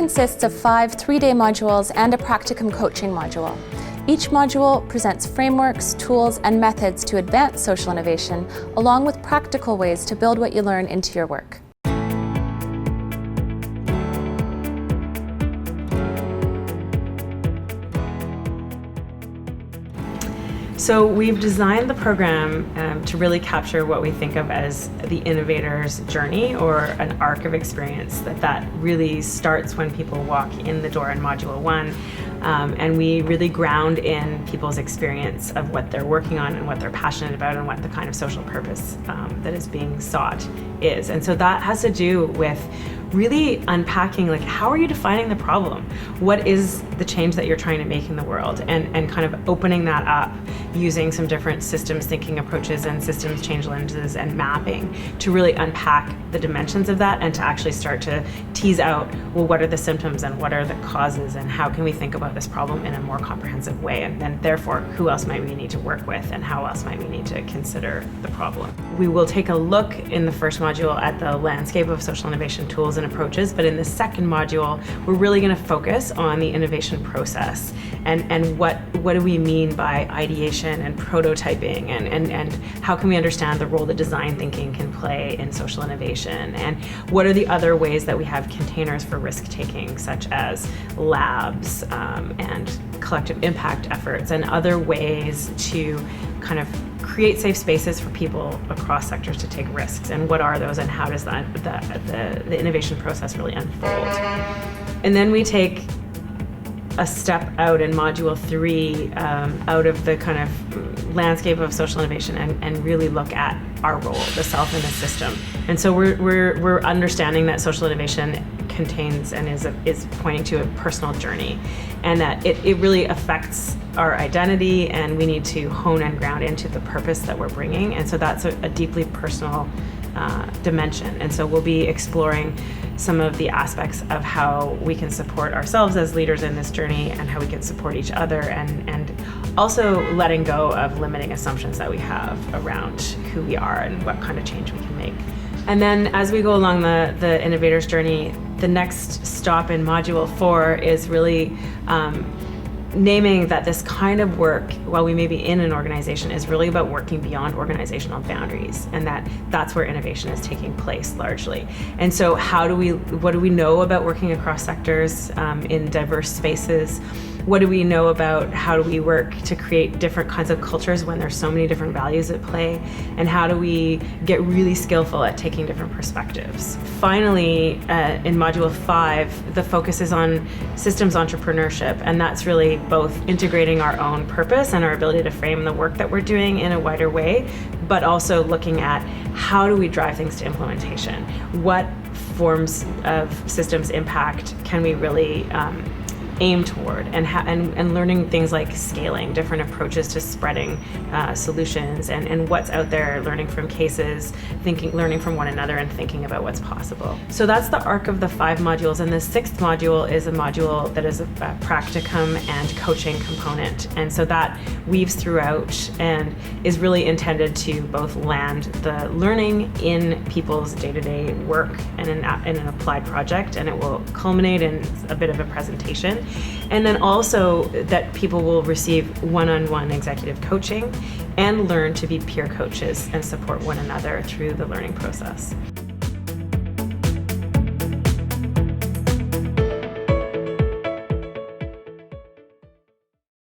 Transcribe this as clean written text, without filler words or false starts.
consists of 5 3-day modules and a practicum coaching module. Each module presents frameworks, tools, and methods to advance social innovation, along with practical ways to build what you learn into your work. So we've designed the program to really capture what we think of as the innovator's journey, or an arc of experience that really starts when people walk in the door in Module 1. And we really ground in people's experience of what they're working on and what they're passionate about and what the kind of social purpose that is being sought is. And so that has to do with really unpacking, like, how are you defining the problem? What is the change that you're trying to make in the world? And kind of opening that up using some different systems thinking approaches and systems change lenses and mapping to really unpack the dimensions of that and to actually start to tease out, well, what are the symptoms and what are the causes and how can we think about this problem in a more comprehensive way? And then therefore, who else might we need to work with and how else might we need to consider the problem? We will take a look in the first module at the landscape of social innovation tools and approaches, but in the second module, we're really going to focus on the innovation process and what do we mean by ideation and prototyping and how can we understand the role that design thinking can play in social innovation, and what are the other ways that we have containers for risk taking, such as labs and collective impact efforts and other ways to kind of create safe spaces for people across sectors to take risks, and what are those and how does the innovation process really unfold. And then we take a step out in Module 3 out of the kind of landscape of social innovation and really look at our role, the self in the system. And so we're understanding that social innovation contains and is pointing to a personal journey, and that it really affects our identity, and we need to hone and ground into the purpose that we're bringing. And so that's a deeply personal dimension. And so we'll be exploring some of the aspects of how we can support ourselves as leaders in this journey and how we can support each other, and also letting go of limiting assumptions that we have around who we are and what kind of change we can make. And then as we go along the innovator's journey, the next stop in Module 4 is really naming that this kind of work, while we may be in an organization, is really about working beyond organizational boundaries, and that's where innovation is taking place largely. And so what do we know about working across sectors in diverse spaces? What do we know about how do we work to create different kinds of cultures when there's so many different values at play? And how do we get really skillful at taking different perspectives? Finally, in Module 5, the focus is on systems entrepreneurship, and that's really both integrating our own purpose and our ability to frame the work that we're doing in a wider way, but also looking at how do we drive things to implementation? What forms of systems impact can we really aim toward, and learning things like scaling, different approaches to spreading solutions, and what's out there, learning from cases, learning from one another, and thinking about what's possible. So that's the arc of the 5 modules, and the 6th module is a module that is a practicum and coaching component, and so that weaves throughout and is really intended to both land the learning in people's day-to-day work and in an applied project, and it will culminate in a bit of a presentation. And then also that people will receive one-on-one executive coaching and learn to be peer coaches and support one another through the learning process.